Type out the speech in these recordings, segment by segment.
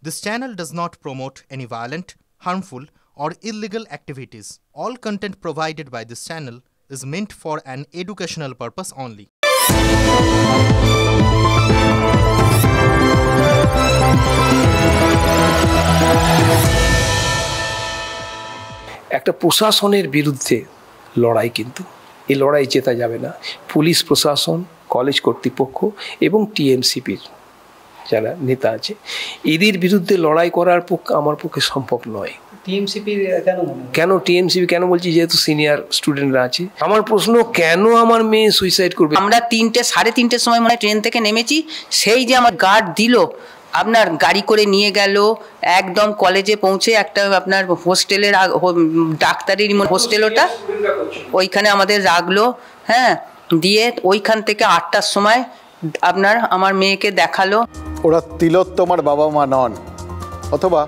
This channel does not promote any violent, harmful, or illegal activities. All content provided by this channel is meant for an educational purpose only. একটা প্রশাসনের বিরুদ্ধে লড়াই, কিন্তু এই লড়াই জেতা যাবে না। পুলিশ প্রশাসন, কলেজ কর্তৃপক্ষ এবং টিএমসিপির যারা নেতা আছে, এদের বিরুদ্ধে লড়াই করার পক্ষে আমার পক্ষে সম্ভব নয়। কেন টিএমসিপি কেন বলছি? যেহেতু সিনিয়র স্টুডেন্টরা আছে। আমার প্রশ্ন, কেন আমার মেয়ে সুইসাইড করবে? আমরা 3:30 সময় মনে হয় ট্রেন থেকে নেমেছি, সেই যে আমার গার্ড দিল, আপনার গাড়ি করে নিয়ে গেল একদম কলেজে পৌঁছে একটা আপনার হোস্টেলের ডাক্তারির হোস্টেল, ওটা ওইখানে আমাদের রাখলো। হ্যাঁ, দিয়ে ওইখান থেকে 8টার সময় আপনার আমার মেয়েকে দেখালো। ওরা তিলোত্তমার বাবা মা নন, অথবা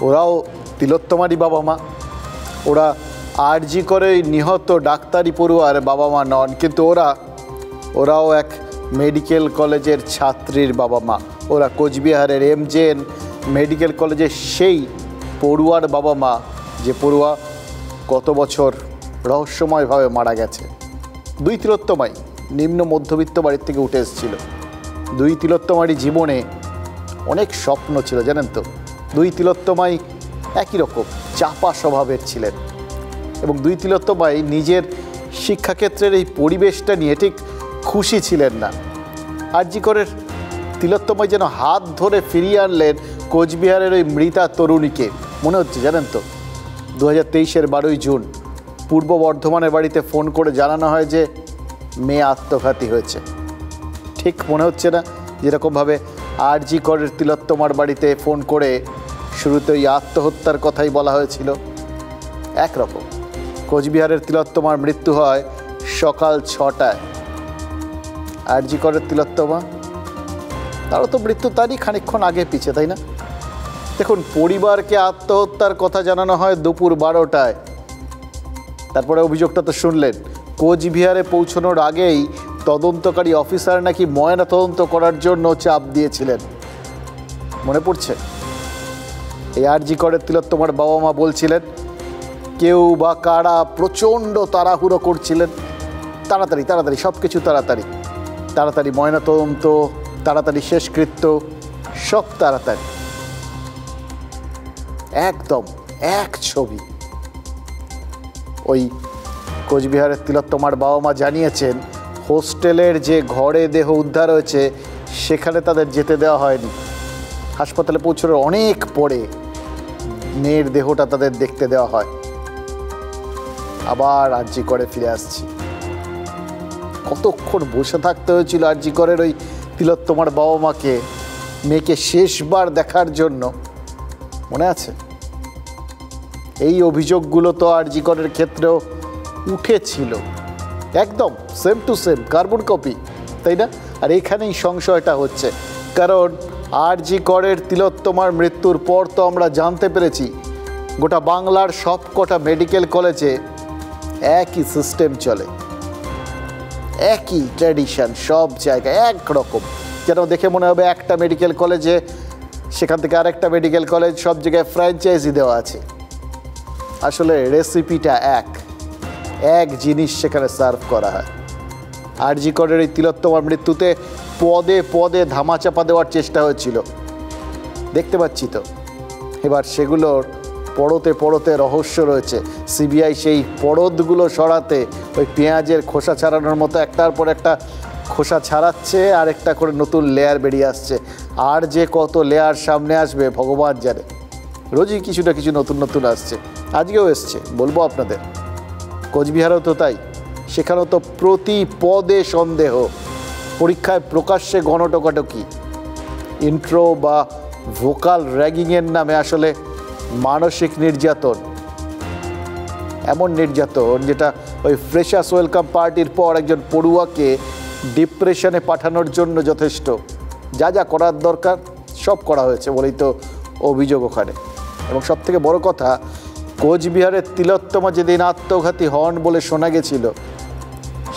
ওরাও তিলোত্তমারই বাবা মা। ওরা আরজি করে নিহত ডাক্তারি পড়ুয়ার বাবা মা নন, কিন্তু ওরাও এক মেডিকেল কলেজের ছাত্রীর বাবা মা। ওরা কোচবিহারের এমজেএন মেডিকেল কলেজের সেই পড়ুয়ার বাবা মা, যে পড়ুয়া গত বছর রহস্যময়ভাবে মারা গেছে। দুই তিলোত্তমাই নিম্ন মধ্যবিত্ত বাড়ির থেকে উঠে এসেছিল। দুই তিলোত্তমারই জীবনে অনেক স্বপ্ন ছিল, জানেন তো। দুই তিলোত্তমাই একই রকম চাপা স্বভাবের ছিলেন, এবং দুই তিলোত্তমাই নিজের শিক্ষাক্ষেত্রের এই পরিবেশটা নিয়ে ঠিক খুশি ছিলেন না। আরজি করের তিলোত্তমাই যেন হাত ধরে ফিরিয়ে আনলেন কোচবিহারের ওই মৃতা তরুণীকে। মনে হচ্ছে, জানেন তো, 2023-এর 12ই জুন পূর্ব বর্ধমানের বাড়িতে ফোন করে জানানো হয় যে মেয়ে আত্মঘাতী হয়েছে। ঠিক মনে হচ্ছে না যেরকমভাবে আরজি করের তিলোত্তমার বাড়িতে ফোন করে শুরুতে ওই আত্মহত্যার কথাই বলা হয়েছিল? একরকম। কোচবিহারের তিলোত্তমার মৃত্যু হয় সকাল 6টায়। আরজি করের তিলোত্তমা, তারও তো মৃত্যু তারই খানিকক্ষণ আগে পিছে, তাই না? দেখুন, পরিবারকে আত্মহত্যার কথা জানানো হয় দুপুর 12টায়। তারপরে অভিযোগটা তো শুনলেন, কোচবিহারে পৌঁছানোর আগেই তদন্তকারী অফিসার নাকি ময়না তদন্ত করার জন্য চাপ দিয়েছিলেন। মনে পড়ছে? এই আরজি করের তিলোত্তমার বাবা মা বলছিলেন কেউ বা কারা প্রচণ্ড তাড়াহুড়ো করছিলেন। তাড়াতাড়ি সব কিছু তাড়াতাড়ি ময়নাতদন্ত, তাড়াতাড়ি শেষকৃত্য, সব তাড়াতাড়ি। একদম এক ছবি। ওই কোচবিহারের তিলোত্তমার বাবা মা জানিয়েছেন, হোস্টেলের যে ঘরে দেহ উদ্ধার হয়েছে সেখানে তাদের যেতে দেওয়া হয়নি। হাসপাতালে পৌঁছানোর অনেক পরে মেয়ের দেহটা তাদের দেখতে দেওয়া হয়। আবার আরজি করে ফিরে আসছি। কতক্ষণ বসে থাকতে হয়েছিল আরজি করের ওই তিলোত্তমার বাবা মাকে মেয়েকে শেষবার দেখার জন্য, মনে আছে? এই অভিযোগগুলো তো আরজি করের ক্ষেত্রেও উঠেছিল, একদম same to same, carbon copy, তাই না? আর এখানেই সংশয়টা হচ্ছে, কারণ আরজি করের তিলোত্তমার মৃত্যুর পর তো আমরা জানতে পেরেছি গোটা বাংলার সবকটা মেডিকেল কলেজে একই সিস্টেম চলে, একই ট্র্যাডিশন, সব জায়গায় একরকম। যেন দেখে মনে হবে একটা মেডিকেল কলেজে, সেখান থেকে আরেকটা মেডিকেল কলেজ, সব জায়গায় ফ্র্যাঞ্চাইজি দেওয়া আছে। আসলে রেসিপিটা এক জিনিস সেখানে সার্ভ করা হয়। আরজি করের এই তিলোত্তমার মৃত্যুতে পদে পদে ধামাচাপা দেওয়ার চেষ্টা হয়েছিল, দেখতে পাচ্ছি তো। এবার সেগুলোর পরতে রহস্য রয়েছে। সিবিআই সেই পরতগুলো সরাতে ওই পেঁয়াজের খোসা ছাড়ানোর মতো একটার পর একটা খোসা ছাড়াচ্ছে, আর একটা করে নতুন লেয়ার বেরিয়ে আসছে। আর যে কত লেয়ার সামনে আসবে ভগবান জানে। রোজই কিছু না কিছু নতুন আসছে, আজকেও এসছে, বলবো আপনাদের। কোচবিহারেও তো তাই, সেখানেও তো প্রতি পদে সন্দেহ। পরীক্ষায় প্রকাশ্যে গণটোকাটকি, ইন্ট্রো বা ভোকাল র্যাগিংয়ের নামে আসলে মানসিক নির্যাতন। এমন নির্যাতন যেটা ওই ফ্রেশার্স ওয়েলকাম পার্টির পর একজন পড়ুয়াকে ডিপ্রেশনে পাঠানোর জন্য যথেষ্ট। যা করার দরকার সব করা হয়েছে বলেই তো অভিযোগ ওখানে। এবং সবথেকে বড় কথা, কোচবিহারের তিলোত্তমা যেদিন আত্মঘাতী হন বলে শোনা গেছিল,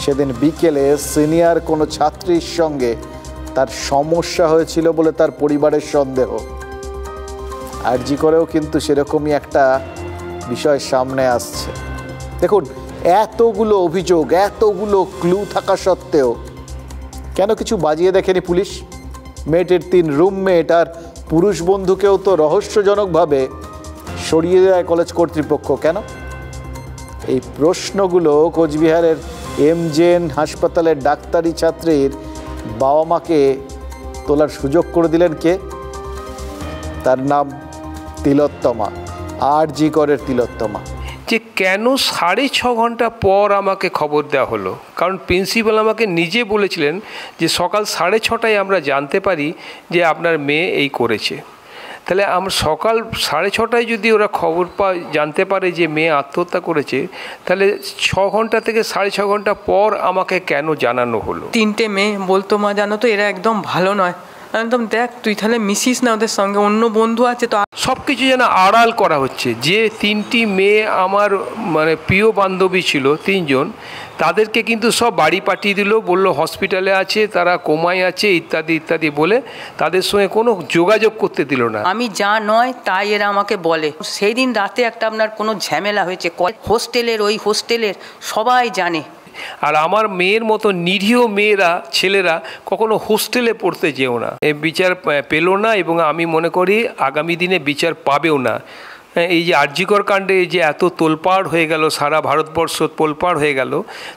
সেদিন বিকেলে সিনিয়র কোনো ছাত্রীর সঙ্গে তার সমস্যা হয়েছিল বলে তার পরিবারের সন্দেহ। আরজি করেও কিন্তু সেরকমই একটা বিষয় সামনে আসছে। দেখুন, এতগুলো অভিযোগ, এতগুলো ক্লু থাকা সত্ত্বেও কেন কিছু বাজিয়ে দেখেনি পুলিশ? মেয়েটির 3 রুমমেট আর পুরুষ বন্ধুকেও তো রহস্যজনকভাবে সরিয়ে দেয় কলেজ কর্তৃপক্ষ। কেন? এই প্রশ্নগুলো কোচবিহারের এমজেএন হাসপাতালের ডাক্তারি ছাত্রীর বাবা মাকে তোলার সুযোগ করে দিলেন কে? তার নাম তিলোত্তমা, আরজি করের তিলোত্তমা। যে কেন 6.5 ঘন্টা পর আমাকে খবর দেওয়া হলো? কারণ প্রিন্সিপাল আমাকে নিজে বলেছিলেন যে সকাল 6:30টায় আমরা জানতে পারি যে আপনার মেয়ে এই করেছে। তাহলে আমরা সকাল 6:30টায় যদি ওরা খবর জানতে পারে যে মেয়ে আত্মহত্যা করেছে, তাহলে 6 ঘন্টা থেকে 6.5 ঘন্টা পর আমাকে কেন জানানো হলো? 3টে মেয়ে বলতো, মা জানো তো এরা একদম ভালো নয়, একদম দেখ তুই তাহলে মিশিস না ওদের সঙ্গে, অন্য বন্ধু আছে তো। সব কিছু যেন আড়াল করা হচ্ছে। যে 3টি মেয়ে আমার মানে প্রিয় বান্ধবী ছিল, 3 জন, তাদেরকে কিন্তু সব বাড়ি পাঠিয়ে দিল, বললো হসপিটালে আছে, তারা কোমায় আছে, ইত্যাদি ইত্যাদি বলে তাদের সঙ্গে কোনো যোগাযোগ করতে দিল না। আমি যা নয় তাই এরা আমাকে বলে। সেই দিন রাতে একটা আপনার কোনো ঝামেলা হয়েছে হোস্টেলের, ওই হোস্টেলের সবাই জানে। আর আমার মেয়ের মতো নিরীহ মেয়েরা, ছেলেরা কখনো হোস্টেলে পড়তে যেও না। বিচার পেল না এবং আমি মনে করি আগামী দিনে বিচার পাবেও না। এই যে আরজিকর কাণ্ডে যে এত তোলপাড় হয়ে গেল, সারা ভারতবর্ষ তোলপাড় হয়ে গেল,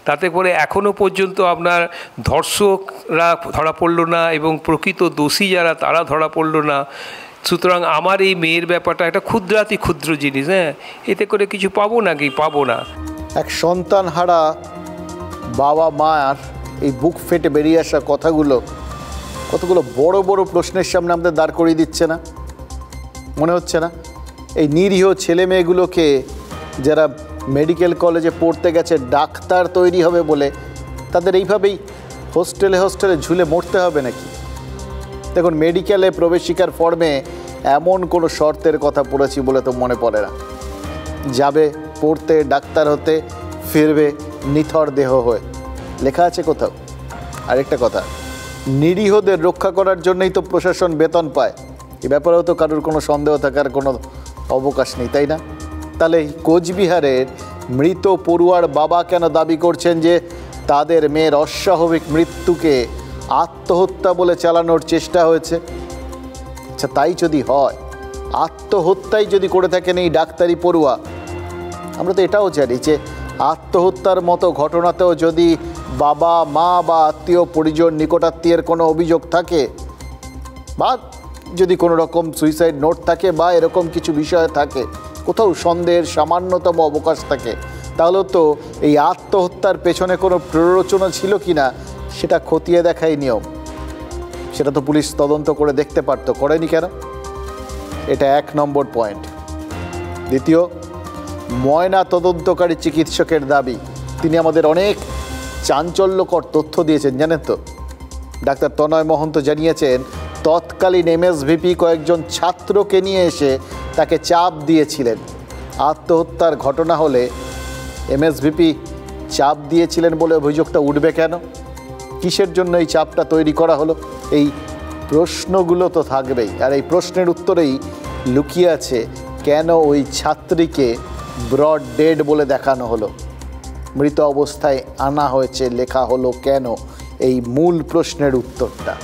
তাতে করে এখনও পর্যন্ত আপনার ধর্ষকরা ধরা পড়লো না এবং প্রকৃত দোষী যারা তারা ধরা পড়লো না। সুতরাং আমার এই মেয়ের ব্যাপারটা একটা ক্ষুদ্রাতি ক্ষুদ্র জিনিস, এতে করে কিছু পাবো নাকি? পাবো না। এক সন্তান হারা বাবা মার এই বুক ফেটে বেরিয়ে আসা কথাগুলো কতগুলো বড় বড় প্রশ্নের সামনে আমাদের দাঁড় করিয়ে দিচ্ছে না? মনে হচ্ছে না এই নিরীহ ছেলে মেয়েগুলোকে যারা মেডিকেল কলেজে পড়তে গেছে ডাক্তার তৈরি হবে বলে, তাদের এইভাবেই হোস্টেলে হোস্টেলে ঝুলে মরতে হবে নাকি? দেখুন, মেডিকেলে প্রবেশিকার ফর্মে এমন কোনো শর্তের কথা পড়েছি বলে তো মনে পড়ে না। যাবে পড়তে, ডাক্তার হতে, ফিরবে নিথর দেহ হয়ে, লেখা আছে কোথাও? আরেকটা কথা, নিরীহদের রক্ষা করার জন্যই তো প্রশাসন বেতন পায়, এ ব্যাপারেও তো কারোর কোনো সন্দেহ থাকার কোনো অবকাশ নেই, তাই না? তাহলে কোচবিহারের মৃত পড়ুয়ার বাবা কেন দাবি করছেন যে তাদের মেয়ের অস্বাভাবিক মৃত্যুকে আত্মহত্যা বলে চালানোর চেষ্টা হয়েছে? আচ্ছা, তাই যদি হয়, আত্মহত্যাই যদি করে থাকেন এই ডাক্তারি পড়ুয়া, আমরা তো এটাও জানি যে আত্মহত্যার মতো ঘটনাতেও যদি বাবা মা বা আত্মীয় পরিজন, নিকটাত্মীয়ের কোনো অভিযোগ থাকে, বা যদি কোনো রকম সুইসাইড নোট থাকে বা এরকম কিছু বিষয় থাকে, কোথাও সন্দেহের সামান্যতম অবকাশ থাকে, তাহলে তো এই আত্মহত্যার পেছনে কোনো প্ররোচনা ছিল কি না সেটা খতিয়ে দেখাই নিয়ম। সেটা তো পুলিশ তদন্ত করে দেখতে পারতো, করেনি কেন? এটা 1 নম্বর পয়েন্ট। দ্বিতীয়, ময়না তদন্তকারী চিকিৎসকের দাবি, তিনি আমাদের অনেক চাঞ্চল্যকর তথ্য দিয়েছেন, জানেন তো? ডাক্তার তনয় মহন্ত জানিয়েছেন তৎকালীন এমএসভিপি কয়েকজন ছাত্রকে নিয়ে এসে তাকে চাপ দিয়েছিলেন। আত্মহত্যার ঘটনা হলে এমএসভিপি চাপ দিয়েছিলেন বলে অভিযোগটা উঠবে কেন? কিসের জন্য এই চাপটা তৈরি করা হলো? এই প্রশ্নগুলো তো থাকবেই, আর এই প্রশ্নের উত্তরেই লুকিয়ে আছে কেন ওই ছাত্রীকে ব্রড ডেড বলে দেখানো হলো, মৃত অবস্থায় আনা হয়েছে, লেখা হলো কেন? এই মূল প্রশ্নের উত্তরটা।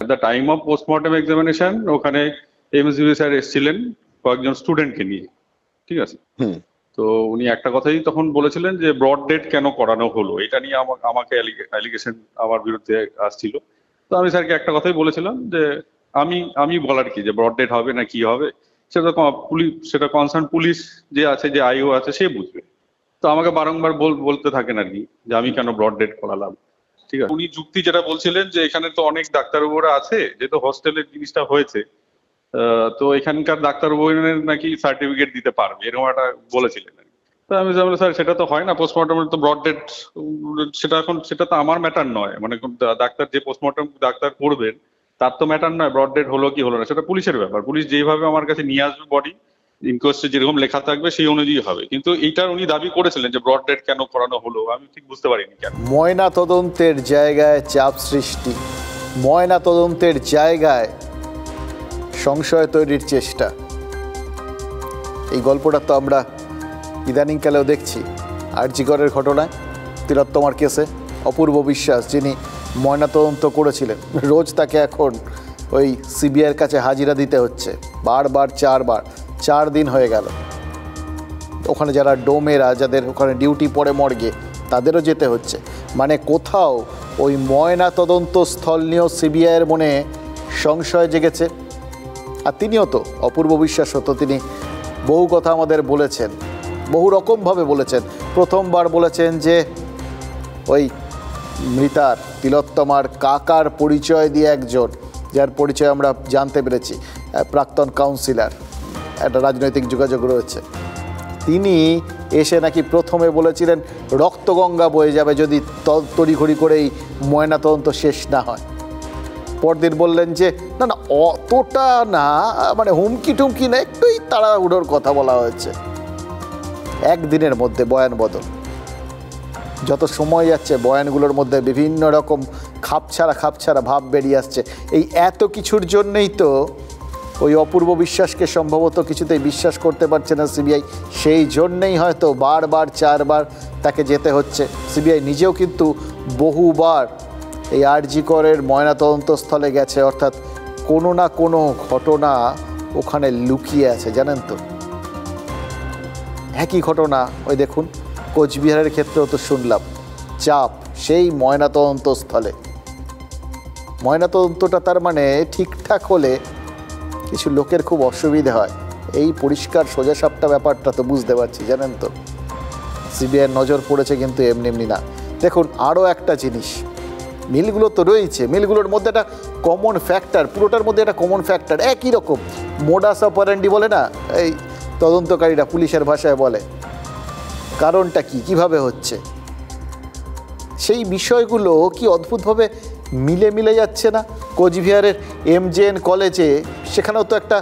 At the time of postmortem examination, ওখানে এমএসভিপি স্যার এসেছিলেন কয়েকজন স্টুডেন্টকে নিয়ে, ঠিক আছে? তো উনি একটা কথাই তখন বলেছিলেন যে ব্রড ডেড কেন করানো হলো, এটা নিয়ে আমাকে অ্যালিগেশন আমার বিরুদ্ধে আসছিল। তো আমি স্যারকে একটা কথাই বলেছিলাম যে আমি বলার কি যে ব্রড ডেড হবে না কি হবে, সেটা কনসার্ন পুলিশ যে আছে, যে আইও আছে, সে বুঝবে। তো আমাকে বারংবার বলতে থাকেন আর কি যে আমি কেন ব্রড ডেড করালাম, ঠিক আছে? উনি যুক্তি যেটা বলছিলেন যে এখানে তো অনেক ডাক্তারবাবুরা আছে, যেহেতু হস্টেলের জিনিসটা হয়েছে, তো এখানকার ডাক্তারবাবুদের নাকি সার্টিফিকেট দিতে পারবে, এরকম একটা বলেছিলেন। তো আমি বললাম স্যার সেটা তো হয় না, পোস্টমর্টম তো ব্রড ডেড, সেটা তো আমার ম্যাটার নয়, মানে ডাক্তার যে পোস্টমর্টম ডাক্তার করবেন তার তো ম্যাটার নয় ব্রড ডেড হলো কি হলো না, সেটা পুলিশের ব্যাপার। পুলিশ যেভাবে আমার কাছে নিয়ে আসবে বডি, ইনকোয়েস্টে যেরকম লেখা থাকবে সেই অনুযায়ী হবে। কিন্তু এইটার উনি দাবি করেছিলেন যে ব্রড ডেড কেন করানো হলো, আমি ঠিক বুঝতে পারিনি কেন। ময়না তদন্তের জায়গায় চাপ সৃষ্টি, ময়না তদন্তের জায়গায় সংশয় তৈরির চেষ্টা, এই গল্পটা তো আমরা ইদানিংকালেও দেখছি। আরজিকরের ঘটনায়, তিলোত্তমার কেসে অপূর্ব বিশ্বাস যিনি ময়নাতদন্ত করেছিলেন, রোজ তাকে এখন ওই সিবিআইয়ের কাছে হাজিরা দিতে হচ্ছে বারবার, 4 দিন হয়ে গেল। ওখানে যারা ডোমেরা, যাদের ওখানে ডিউটি পড়ে মর্গে, তাদেরও যেতে হচ্ছে। মানে কোথাও ওই ময়না তদন্ত স্থল নিয়েও সিবিআইয়ের মনে সংশয় জেগেছে। আর তিনিও তো, অপূর্ব বিশ্বাস হতো, তিনি বহু কথা আমাদের বলেছেন, বহু রকমভাবে বলেছেন। প্রথমবার বলেছেন যে ওই মৃতার তিলোত্তমার কাকার পরিচয় দিয়ে একজন, যার পরিচয় আমরা জানতে পেরেছি, প্রাক্তন কাউন্সিলর, একটা রাজনৈতিক যোগাযোগ রয়েছে, তিনি এসে নাকি প্রথমে বলেছিলেন রক্তগঙ্গা বয়ে যাবে যদি তড়িঘড়ি করেই ময়নাতদন্ত শেষ না হয়। পরদিন বললেন যে না না অতটা না, মানে হুমকি টুমকি না, একটুই তাড়াহুড়োর কথা বলা হয়েছে। একদিনের মধ্যে বয়ান বদল। যত সময় যাচ্ছে বয়ানগুলোর মধ্যে বিভিন্ন রকম খাপছাড়া ভাব বেরিয়ে আসছে। এই এত কিছুর জন্যেই তো ওই অপূর্ব বিশ্বাসকে সম্ভবত কিছুতেই বিশ্বাস করতে পারছে না সিবিআই। সেই জন্যেই হয়তো বারবার 4 বার তাকে যেতে হচ্ছে। সিবিআই নিজেও কিন্তু বহুবার এই আরজিকরের ময়নাতদন্তস্থলে গেছে, অর্থাৎ কোনো না কোনো ঘটনা ওখানে লুকিয়ে আছে, জানেন তো। একই ঘটনা ওই দেখুন কোচবিহারের ক্ষেত্রেও তো শুনলাম, চাপ সেই ময়নাতদন্তস্থলে। ময়নাতদন্তটা তার মানে ঠিকঠাক হলে কিছু লোকের খুব অসুবিধা হয়। এই পরিষ্কার সোজাসাপটা ব্যাপারটা তো বুঝতে পারছি, জানেন তো। সিবিআইয়ের নজর পড়েছে কিন্তু এমনি এমনি না। দেখুন আরও একটা জিনিস, মিলগুলো তো রয়েছে, মিলগুলোর মধ্যে একটা কমন ফ্যাক্টর, পুরোটার মধ্যে একটা কমন ফ্যাক্টর একই রকম। মোডাস অপারেন্ডি বলে না এই তদন্তকারীরা, পুলিশের ভাষায় বলে। কারণটা কি, কিভাবে হচ্ছে, সেই বিষয়গুলো কি অদ্ভুতভাবে মিলে যাচ্ছে না। কোচবিহারের MJN কলেজে, সেখানেও তো একটা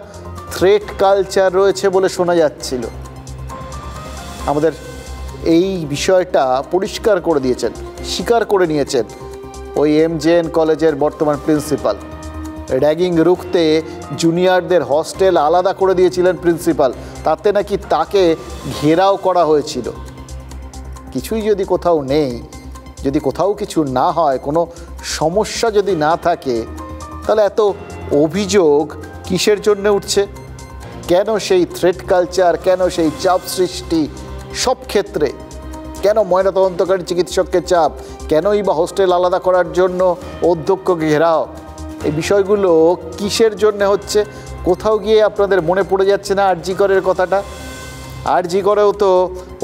থ্রেট কালচার রয়েছে বলে শোনা যাচ্ছিল। আমাদের এই বিষয়টা পরিষ্কার করে দিয়েছেন, স্বীকার করে নিয়েছেন ওই MJN কলেজের বর্তমান প্রিন্সিপাল। র্যাগিং রুখতে জুনিয়রদের হস্টেল আলাদা করে দিয়েছিলেন প্রিন্সিপাল, তাতে নাকি তাকে ঘেরাও করা হয়েছিল। কিছুই যদি কোথাও নেই, যদি কোথাও কিছু না হয়, কোনো সমস্যা যদি না থাকে, তাহলে এত অভিযোগ কিসের জন্য উঠছে? কেন সেই থ্রেট কালচার, কেন সেই চাপ সৃষ্টি সব ক্ষেত্রে? কেন ময়নাতদন্তকারী চিকিৎসককে চাপ, কেনই বা হোস্টেল আলাদা করার জন্য অধ্যক্ষকে ঘেরাও? এই বিষয়গুলো কিসের জন্য হচ্ছে? কোথাও গিয়ে আপনাদের মনে পড়ে যাচ্ছে না আরজিকরের কথাটা? আরজিকরেও তো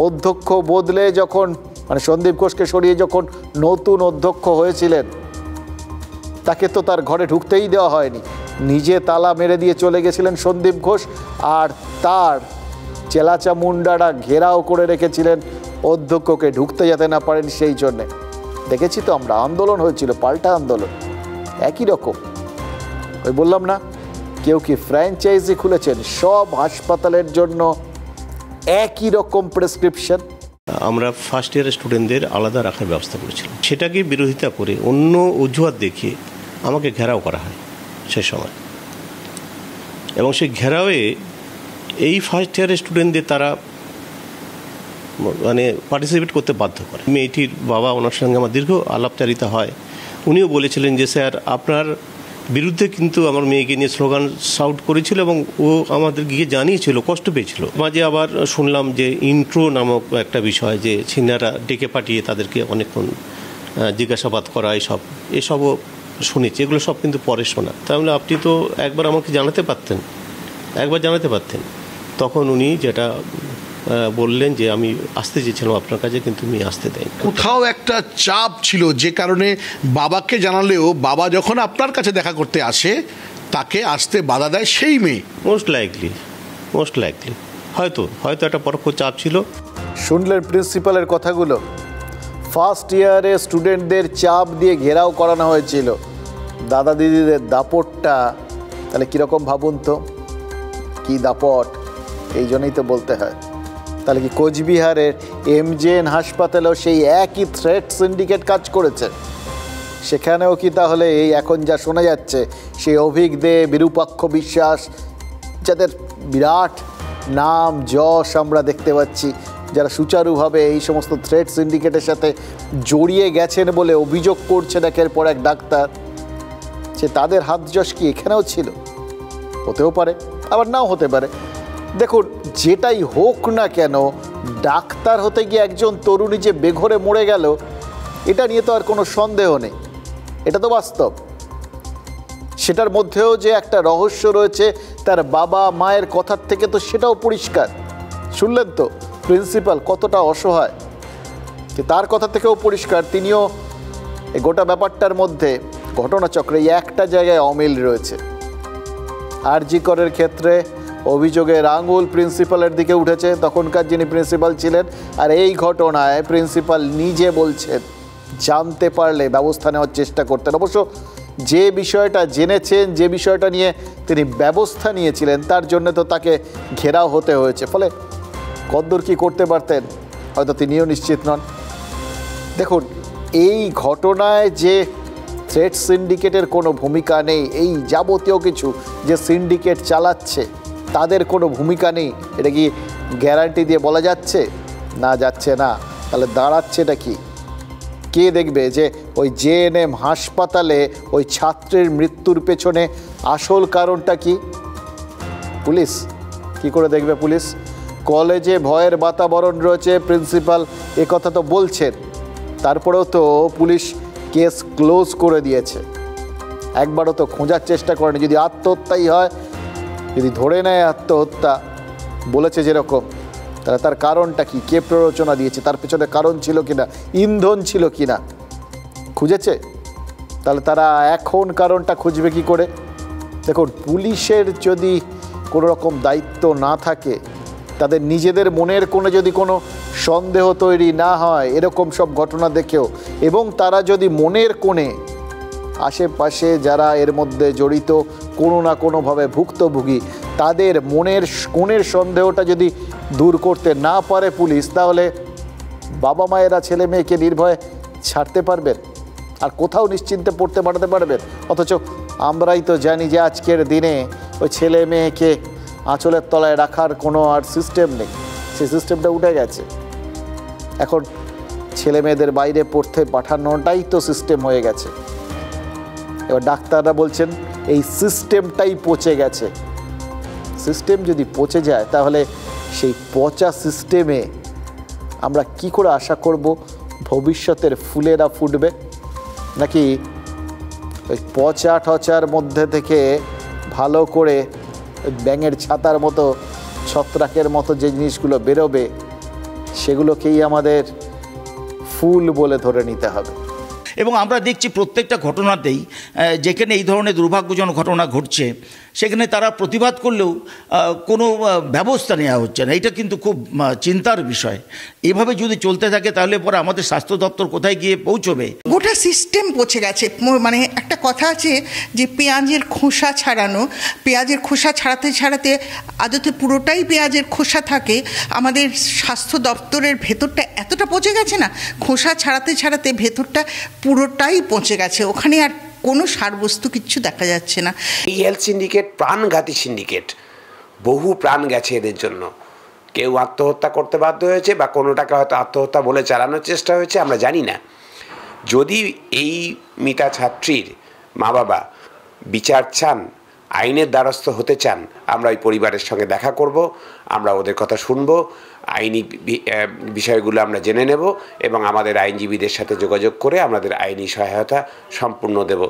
অধ্যক্ষ বদলে যখন, মানে সন্দীপ ঘোষকে সরিয়ে যখন নতুন অধ্যক্ষ হয়েছিলেন, তাকে তো তার ঘরে ঢুকতেই দেওয়া হয়নি, নিজে তালা মেরে দিয়ে চলে গেছিলেন সন্দীপ ঘোষ, আর তার চেলাচামুন্ডারা ঘেরাও করে রেখেছিলেন অধ্যক্ষকে, ঢুকতে যেতে না পারেন। সেই জন্যে দেখেছি তো আমরা, আন্দোলন হয়েছিল, পাল্টা আন্দোলন। একই রকম ওই বললাম না, কেউ কি ফ্র্যাঞ্চাইজি খুলেছেন, সব হাসপাতালের জন্য একই রকম প্রেসক্রিপশন। আমরা ফার্স্ট ইয়ারের স্টুডেন্টদের আলাদা রাখার ব্যবস্থা করেছিলাম, সেটাকে বিরোধিতা করে অন্য অজুহাত দেখিয়ে আমাকে ঘেরাও করা হয় সে সময়। এবং সেই ঘেরাওয়ে এই ফার্স্ট ইয়ারের স্টুডেন্টদের তারা মানে পার্টিসিপেট করতে বাধ্য করে। মেয়েটির বাবা, ওনার সঙ্গে আমার দীর্ঘ আলাপচারিতা হয়। উনিও বলেছিলেন যে স্যার আপনার বিরুদ্ধে কিন্তু আমার মেয়েকে নিয়ে স্লোগান শাউট করেছিল এবং ও আমাদের গিয়ে জানিয়েছিল, কষ্ট পেয়েছিল। মাঝে আবার শুনলাম যে ইন্ট্রো নামক একটা বিষয়, যে সিনিয়ররা ডেকে পাঠিয়ে তাদেরকে অনেকক্ষণ জিজ্ঞাসাবাদ করা, এসবও শুনেছি। এগুলো সব কিন্তু পরে শোনা। তাহলে আপনি তো একবার আমাকে জানাতে পারতেন। তখন উনি যেটা বললেন যে আমি আসতে চেয়েছিলাম আপনার কাছে, কিন্তু উনি আসতে দেন। কোথাও একটা চাপ ছিল যে কারণে বাবাকে জানালেও বাবা যখন আপনার কাছে দেখা করতে আসে তাকে আসতে বাধা দেয় সেই মেয়ে। মোস্ট লাইকলি হয়তো একটা পরোক্ষ চাপ ছিল। শুনলেন প্রিন্সিপালের কথাগুলো? ফার্স্ট ইয়ারে স্টুডেন্টদের চাপ দিয়ে ঘেরাও করানো হয়েছিল। দাদা দিদিদের দাপটটা তাহলে কীরকম ভাবুন তো, কী দাপট! এই জন্যই তো বলতে হয়। তাহলে কি কোচবিহারের MJN হাসপাতালেও সেই একই থ্রেট সিন্ডিকেট কাজ করেছে? সেখানেও কি তাহলে এই এখন যা শোনা যাচ্ছে, সেই অভিক দে, বিরূপাক্ষ বিশ্বাস, যাদের বিরাট নাম যশ আমরা দেখতে পাচ্ছি, যারা সুচারুভাবে এই সমস্ত থ্রেড সিন্ডিকেটের সাথে জড়িয়ে গেছেন বলে অভিযোগ করছেন একের পর এক ডাক্তার, সে তাদের হাত যশ কি এখানেও ছিল? হতেও পারে, আবার নাও হতে পারে। দেখুন, যেটাই হোক না কেন, ডাক্তার হতে গিয়ে একজন তরুণী যে বেঘরে মরে গেল, এটা নিয়ে তো আর কোনো সন্দেহ নেই, এটা তো বাস্তব। সেটার মধ্যেও যে একটা রহস্য রয়েছে তার বাবা মায়ের কথার থেকে, তো সেটাও পরিষ্কার। শুনলেন তো প্রিন্সিপাল কতটা অসহায়, তার কথা থেকেও পরিষ্কার তিনিও এই গোটা ব্যাপারটার মধ্যে ঘটনাচক্রে একটা জায়গায় অমিল রয়েছে। আরজি করের ক্ষেত্রে অভিযোগের আঙুল প্রিন্সিপালের দিকে উঠেছে, তখনকার যিনি প্রিন্সিপাল ছিলেন, আর এই ঘটনায় প্রিন্সিপাল নিজে বলছেন জানতে পারলে ব্যবস্থা নেওয়ার চেষ্টা করতেন। অবশ্য যে বিষয়টা জেনেছেন, যে বিষয়টা নিয়ে তিনি ব্যবস্থা নিয়েছিলেন, তার জন্য তো তাকে ঘেরাও হতে হয়েছে। ফলে কদ্দূর কী করতে পারতেন হয়তো তিনিও নিশ্চিত নন। দেখুন, এই ঘটনায় যে থ্রেড সিন্ডিকেটের কোনো ভূমিকা নেই, এই যাবতীয় কিছু যে সিন্ডিকেট চালাচ্ছে তাদের কোনো ভূমিকা নেই, এটা কি গ্যারান্টি দিয়ে বলা যাচ্ছে? না, যাচ্ছে না। তাহলে দাঁড়াচ্ছেটা কি? কে দেখবে যে ওই জেএনএম হাসপাতালে ওই ছাত্রের মৃত্যুর পেছনে আসল কারণটা কি? পুলিশ। কি করে দেখবে পুলিশ? কলেজে ভয়ের বাতাবরণ রয়েছে, প্রিন্সিপাল কথা তো বলছেন, তারপরেও তো পুলিশ কেস ক্লোজ করে দিয়েছে। একবারও তো খোঁজার চেষ্টা করেনি। যদি আত্মহত্যাই হয়, যদি ধরে নেয় আত্মহত্যা বলেছে যেরকম, তাহলে তার কারণটা কি? কে প্ররোচনা দিয়েছে? তার পেছনে কারণ ছিল কিনা, ইন্ধন ছিল কিনা, খুঁজেছে? তাহলে তারা এখন কারণটা খুঁজবে কি করে? দেখুন, পুলিশের যদি কোনো রকম দায়িত্ব না থাকে, তাদের নিজেদের মনের কোনো যদি কোনো সন্দেহ তৈরি না হয় এরকম সব ঘটনা দেখেও, এবং তারা যদি মনের কোণে আশেপাশে যারা এর মধ্যে জড়িত কোনো না কোনোভাবে ভুক্তভোগী, তাদের মনের কোণের সন্দেহটা যদি দূর করতে না পারে পুলিশ, তাহলে বাবা মায়েরা ছেলে মেয়েকে নির্ভয়ে ছাড়তে পারবেন? আর কোথাও নিশ্চিন্তে পড়তে পাঠাতে পারবেন? অথচ আমরাই তো জানি যে আজকের দিনে ওই ছেলে মেয়েকে আঁচলের তলায় রাখার কোনো আর সিস্টেম নেই, সেই সিস্টেমটা উঠে গেছে। এখন ছেলে মেয়েদের বাইরে পড়তে পাঠানোটাই তো সিস্টেম হয়ে গেছে। এবার ডাক্তাররা বলছেন এই সিস্টেমটাই পচে গেছে। সিস্টেম যদি পচে যায়, তাহলে সেই পচা সিস্টেমে আমরা কি করে আশা করব ভবিষ্যতের ফুলেরা ফুটবে? নাকি ওই পচা টচার মধ্যে থেকে ভালো করে ব্যাঙের ছাতার মতো, ছত্রাকের মতো যে জিনিসগুলো বেরোবে, সেগুলোকেই আমাদের ফুল বলে ধরে নিতে হবে? এবং আমরা দেখছি প্রত্যেকটা ঘটনাতেই যেখানে এই ধরনের দুর্ভাগ্যজনক ঘটনা ঘটছে, সেখানে তারা প্রতিবাদ করলেও কোনো ব্যবস্থা নেওয়া হচ্ছে না। এটা কিন্তু খুব চিন্তার বিষয়। এভাবে যদি চলতে থাকে তাহলে পরে আমাদের স্বাস্থ্য দপ্তর কোথায় গিয়ে পৌঁছবে? গোটা সিস্টেম পচে গেছে। মানে একটা কথা আছে যে পেঁয়াজের খোসা ছাড়ানো, পেঁয়াজের খোসা ছাড়াতে ছাড়াতে আদতে পুরোটাই পেঁয়াজের খোসা থাকে। আমাদের স্বাস্থ্য দপ্তরের ভেতরটা এতটা পচে গেছে না, খোসা ছাড়াতে ছাড়াতে ভেতরটা পুরোটাই পচে গেছে, ওখানে আর কোনো সারবস্তু কিচ্ছু দেখা যাচ্ছে না। এই হেলথ সিন্ডিকেট প্রাণঘাতী সিন্ডিকেট, বহু প্রাণ গেছে এদের জন্য। কেউ আত্মহত্যা করতে বাধ্য হয়েছে, বা কোনোটাকে হয়তো আত্মহত্যা বলে চালানোর চেষ্টা হয়েছে, আমরা জানি না। যদি এই মিতা ছাত্রীর মা বাবা বিচার চান, আইনের দ্বারস্থ হতে চান, আমরা ওই পরিবারের সঙ্গে দেখা করব, আমরা ওদের কথা শুনব, আইনি বিষয়গুলো আমরা জেনে নেব এবং আমাদের আইনজীবীদের সাথে যোগাযোগ করে আমাদের আইনি সহায়তা সম্পূর্ণ দেব।